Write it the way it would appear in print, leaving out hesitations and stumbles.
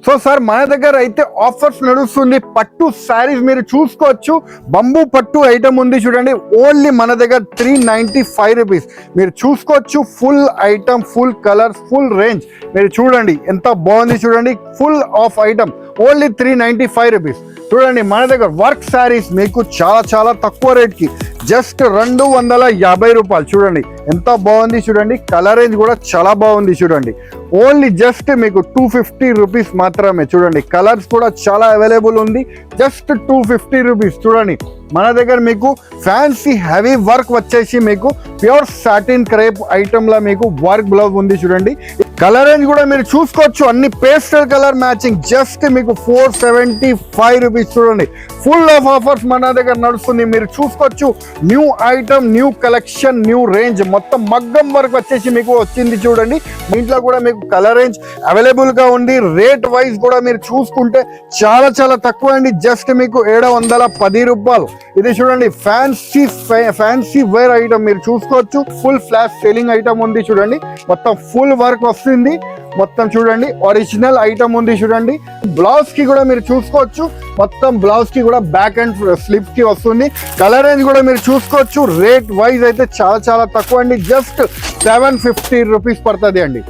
So sir మన దగ్గర అయితే ఆఫర్స్ నడుస్తుంది. పట్టు శారీస్ మీరు చూసుకోవచ్చు. బంబూ పట్టు ఐటమ్ ఉంది చూడండి, ఓన్లీ మన దగ్గర 395 రూపీస్. మీరు చూసుకోవచ్చు full item, full colours, full range. మీరు చూడండి ఎంత బాగుంది చూడండి, full of item only 395 rupees. చూడండి మన దగ్గర వర్క్ శారీస్ మీకు చాలా చాలా తక్కువ రేట్కి జస్ట్ 250 రూపాయలు. చూడండి ఎంత బాగుంది చూడండి, కలర్ రేంజ్ కూడా చాలా బాగుంది చూడండి. ఓన్లీ జస్ట్ మీకు 250 రూపీస్ మాత్రమే. చూడండి కలర్స్ కూడా చాలా అవైలబుల్ ఉంది, జస్ట్ 250 రూపీస్. చూడండి మన దగ్గర మీకు ఫ్యాన్సీ హెవీ వర్క్ వచ్చేసి మీకు ప్యూర్ సాటిన్ క్రేప్ ఐటమ్లా మీకు వర్క్ బ్లౌజ్ ఉంది చూడండి. కలర్ రేంజ్ కూడా మీరు చూసుకోవచ్చు, అన్ని పేస్టల్ కలర్ మ్యాచింగ్, జస్ట్ మీకు 475 రూపీస్. చూడండి ఫుల్ ఆఫ్ ఆఫర్స్ మన దగ్గర నడుస్తుంది. మీరు చూసుకోవచ్చు new item, new collection, new range, మొత్తం మగ్గం వర్క్ వచ్చేసి మీకు వచ్చింది చూడండి. దీంట్లో కూడా మీకు కలర్ రేంజ్ అవైలబుల్ గా ఉంది. రేట్ వైజ్ కూడా మీరు చూసుకుంటే చాలా చాలా తక్కువ అండి, జస్ట్ మీకు 710 రూపాయలు. ఇది చూడండి ఫ్యాన్సీ వేర్ ఐటమ్ మీరు చూసుకోవచ్చు, ఫుల్ ఫ్లాష్ సేలింగ్ ఐటమ్ ఉంది చూడండి. మొత్తం ఫుల్ వర్క్ వస్తుంది, మొత్తం చూడండి ఒరిజినల్ ఐటమ్ ఉంది చూడండి. బ్లౌజ్ కి కూడా మీరు చూసుకోవచ్చు, మొత్తం బ్లౌజ్ కి కూడా బ్యాక్ అండ్ స్లిప్ కి వస్తుంది. కలర్ రేంజ్ కూడా మీరు చూసుకోవచ్చు. రేట్ వైజ్ అయితే చాలా చాలా తక్కువ అండి, జస్ట్ 750 రూపీస్ పడుతుంది అండి.